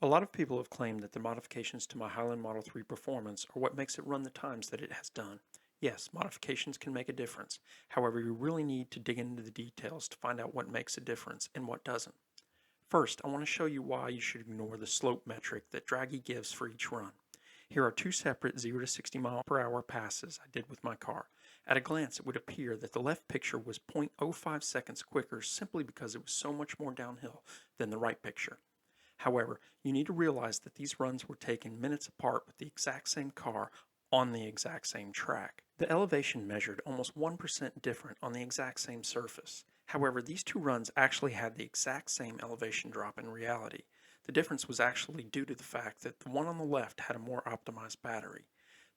A lot of people have claimed that the modifications to my Highland Model 3 performance are what makes it run the times that it has done. Yes, modifications can make a difference. However, you really need to dig into the details to find out what makes a difference and what doesn't. First, I want to show you why you should ignore the slope metric that Draghi gives for each run. Here are two separate 0 to 60 mile per hour passes I did with my car. At a glance, it would appear that the left picture was 0.05 seconds quicker simply because it was so much more downhill than the right picture. However, you need to realize that these runs were taken minutes apart with the exact same car on the exact same track. The elevation measured almost 1% different on the exact same surface. However, these two runs actually had the exact same elevation drop in reality. The difference was actually due to the fact that the one on the left had a more optimized battery.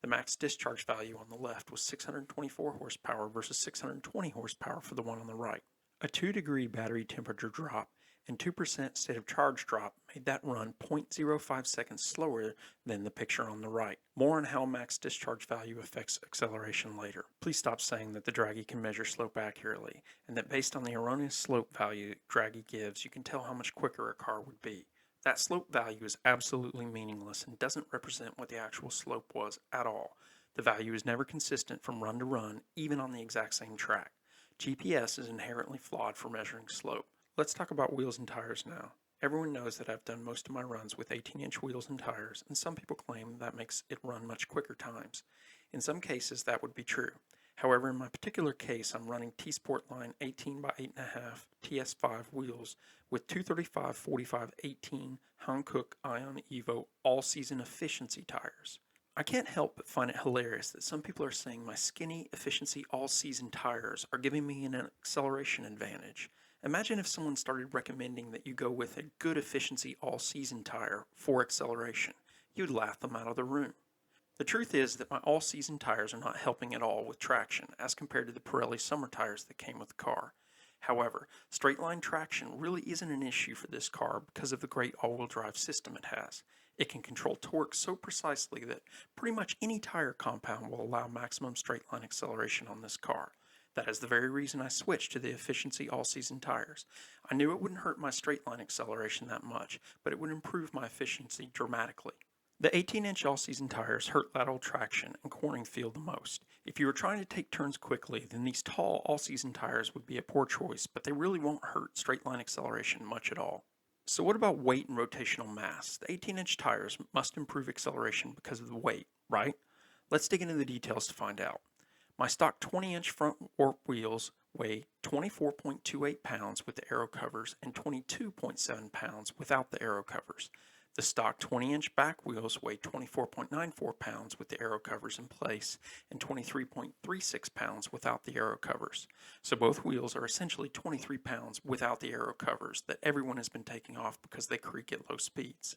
The max discharge value on the left was 624 horsepower versus 620 horsepower for the one on the right. A 2-degree battery temperature drop and 2% state of charge drop made that run 0.05 seconds slower than the picture on the right. More on how max discharge value affects acceleration later. Please stop saying that the Draghi can measure slope accurately, and that based on the erroneous slope value Draghi gives, you can tell how much quicker a car would be. That slope value is absolutely meaningless and doesn't represent what the actual slope was at all. The value is never consistent from run to run, even on the exact same track. GPS is inherently flawed for measuring slope. Let's talk about wheels and tires now. Everyone knows that I've done most of my runs with 18-inch wheels and tires, and some people claim that makes it run much quicker times. In some cases, that would be true. However, in my particular case, I'm running T-Sport Line 18 by 8.5 TS5 wheels with 235/45/18 Hankook Ion Evo all-season efficiency tires. I can't help but find it hilarious that some people are saying my skinny efficiency all-season tires are giving me an acceleration advantage. Imagine if someone started recommending that you go with a good efficiency all-season tire for acceleration. You'd laugh them out of the room. The truth is that my all-season tires are not helping at all with traction as compared to the Pirelli summer tires that came with the car. However, straight line traction really isn't an issue for this car because of the great all-wheel drive system it has. It can control torque so precisely that pretty much any tire compound will allow maximum straight line acceleration on this car. That is the very reason I switched to the efficiency all-season tires. I knew it wouldn't hurt my straight line acceleration that much, but it would improve my efficiency dramatically. The 18-inch all-season tires hurt lateral traction and cornering feel the most. If you were trying to take turns quickly, then these tall all-season tires would be a poor choice, but they really won't hurt straight line acceleration much at all. So what about weight and rotational mass? The 18-inch tires must improve acceleration because of the weight, right? Let's dig into the details to find out. My stock 20-inch front warp wheels weigh 24.28 pounds with the aero covers and 22.7 pounds without the aero covers. The stock 20-inch back wheels weigh 24.94 pounds with the aero covers in place and 23.36 pounds without the aero covers. So both wheels are essentially 23 pounds without the aero covers that everyone has been taking off because they creak at low speeds.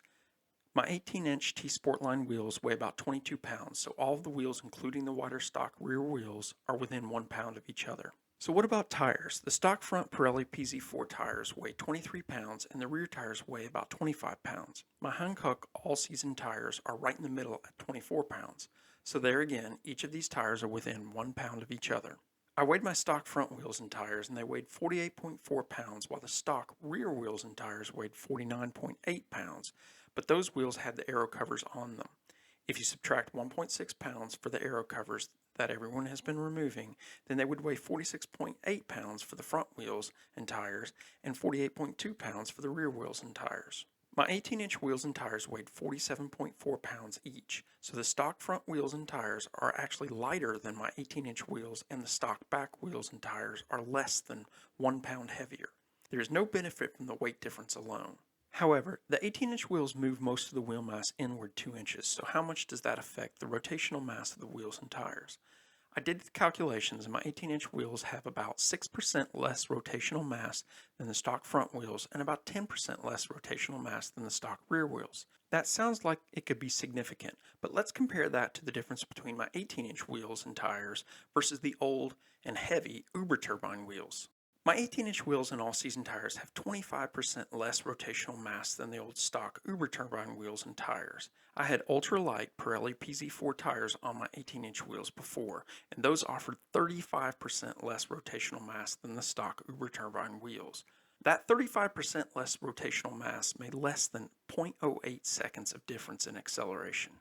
My 18-inch T-Sportline wheels weigh about 22 pounds, so all of the wheels, including the wider stock rear wheels, are within 1 pound of each other. So what about tires? The stock front Pirelli PZ4 tires weigh 23 pounds and the rear tires weigh about 25 pounds. My Hankook all-season tires are right in the middle at 24 pounds. So there again, each of these tires are within 1 pound of each other. I weighed my stock front wheels and tires and they weighed 48.4 pounds while the stock rear wheels and tires weighed 49.8 pounds, but those wheels had the aero covers on them. If you subtract 1.6 pounds for the aero covers that everyone has been removing, then they would weigh 46.8 pounds for the front wheels and tires and 48.2 pounds for the rear wheels and tires. My 18-inch wheels and tires weighed 47.4 pounds each, so the stock front wheels and tires are actually lighter than my 18-inch wheels and the stock back wheels and tires are less than 1 pound heavier. There is no benefit from the weight difference alone. However, the 18-inch wheels move most of the wheel mass inward 2 inches, so how much does that affect the rotational mass of the wheels and tires? I did the calculations and my 18-inch wheels have about 6% less rotational mass than the stock front wheels and about 10% less rotational mass than the stock rear wheels. That sounds like it could be significant, but let's compare that to the difference between my 18-inch wheels and tires versus the old and heavy Uber turbine wheels. My 18-inch wheels and all-season tires have 25% less rotational mass than the old stock Uber turbine wheels and tires. I had ultralight Pirelli PZ4 tires on my 18-inch wheels before, and those offered 35% less rotational mass than the stock Uber turbine wheels. That 35% less rotational mass made less than 0.08 seconds of difference in acceleration.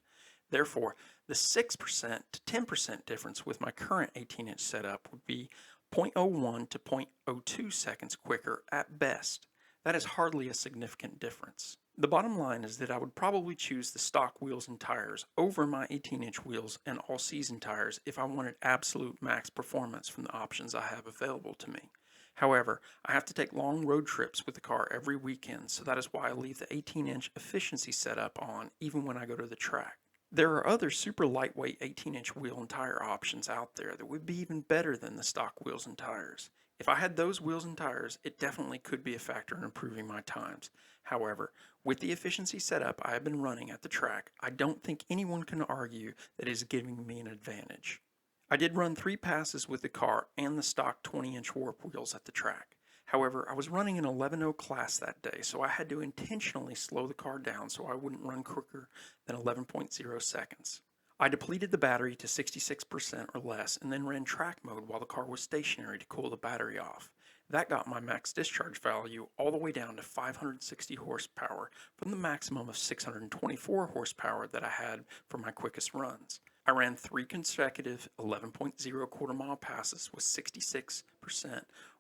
Therefore, the 6% to 10% difference with my current 18-inch setup would be 0.01 to 0.02 seconds quicker at best. That is hardly a significant difference. The bottom line is that I would probably choose the stock wheels and tires over my 18-inch wheels and all-season tires if I wanted absolute max performance from the options I have available to me. However, I have to take long road trips with the car every weekend, so that is why I leave the 18-inch efficiency setup on even when I go to the track. There are other super lightweight 18-inch wheel and tire options out there that would be even better than the stock wheels and tires. If I had those wheels and tires, it definitely could be a factor in improving my times. However, with the efficiency setup I have been running at the track, I don't think anyone can argue that it is giving me an advantage. I did run 3 passes with the car and the stock 20-inch warp wheels at the track. However, I was running an 11.0 class that day, so I had to intentionally slow the car down so I wouldn't run quicker than 11.0 seconds. I depleted the battery to 66% or less and then ran track mode while the car was stationary to cool the battery off. That got my max discharge value all the way down to 560 horsepower from the maximum of 624 horsepower that I had for my quickest runs. I ran 3 consecutive 11.0 quarter-mile passes with 66%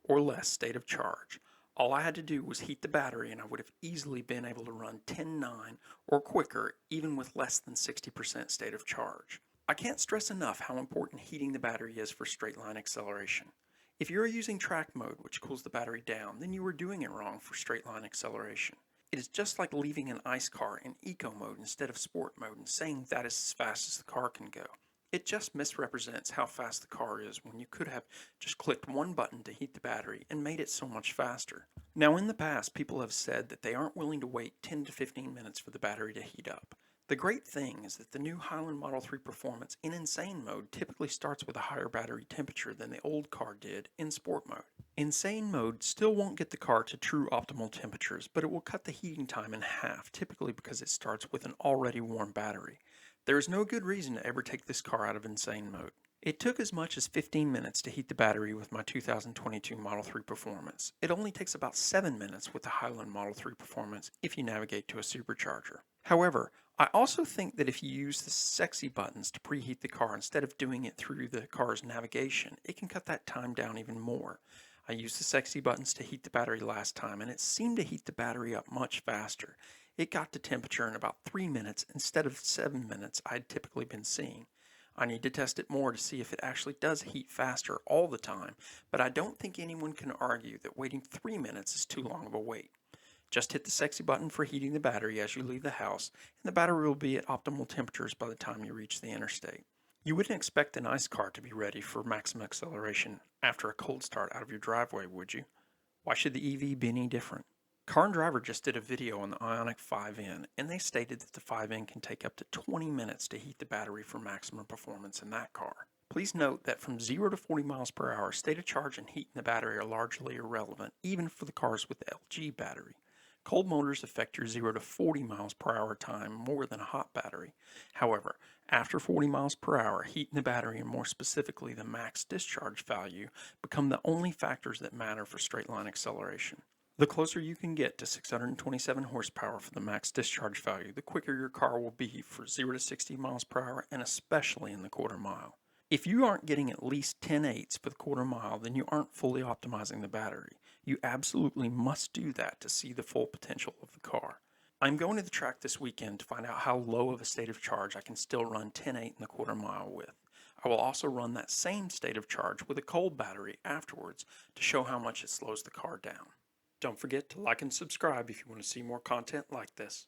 or less state of charge. All I had to do was heat the battery and I would have easily been able to run 10.9 or quicker even with less than 60% state of charge. I can't stress enough how important heating the battery is for straight line acceleration. If you're using track mode, which cools the battery down, then you are doing it wrong for straight line acceleration. It is just like leaving an ICE car in eco mode instead of sport mode and saying that is as fast as the car can go. It just misrepresents how fast the car is when you could have just clicked one button to heat the battery and made it so much faster. Now in the past, people have said that they aren't willing to wait 10 to 15 minutes for the battery to heat up. The great thing is that the new Highland Model 3 Performance in Insane mode typically starts with a higher battery temperature than the old car did in sport mode. Insane mode still won't get the car to true optimal temperatures, but it will cut the heating time in half, typically because it starts with an already warm battery. There is no good reason to ever take this car out of Insane mode. It took as much as 15 minutes to heat the battery with my 2022 Model 3 Performance. It only takes about 7 minutes with the Highland Model 3 Performance if you navigate to a supercharger. However, I also think that if you use the sexy buttons to preheat the car instead of doing it through the car's navigation, it can cut that time down even more. I used the sexy buttons to heat the battery last time and it seemed to heat the battery up much faster. It got to temperature in about 3 minutes instead of 7 minutes I'd typically been seeing. I need to test it more to see if it actually does heat faster all the time, but I don't think anyone can argue that waiting 3 minutes is too long of a wait. Just hit the sexy button for heating the battery as you leave the house, and the battery will be at optimal temperatures by the time you reach the interstate. You wouldn't expect an ICE car to be ready for maximum acceleration after a cold start out of your driveway, would you? Why should the EV be any different? Car and Driver just did a video on the Ioniq 5N, and they stated that the 5N can take up to 20 minutes to heat the battery for maximum performance in that car. Please note that from 0 to 40 miles per hour, state of charge and heat in the battery are largely irrelevant, even for the cars with the LG battery. Cold motors affect your 0 to 40 miles per hour time more than a hot battery. However, after 40 miles per hour, heat in the battery and more specifically the max discharge value become the only factors that matter for straight line acceleration. The closer you can get to 627 horsepower for the max discharge value, the quicker your car will be for 0 to 60 miles per hour and especially in the quarter mile. If you aren't getting at least 10/8 for the quarter mile, then you aren't fully optimizing the battery. You absolutely must do that to see the full potential of the car. I'm going to the track this weekend to find out how low of a state of charge I can still run 10/8 in the quarter mile with. I will also run that same state of charge with a cold battery afterwards to show how much it slows the car down. Don't forget to like and subscribe if you want to see more content like this.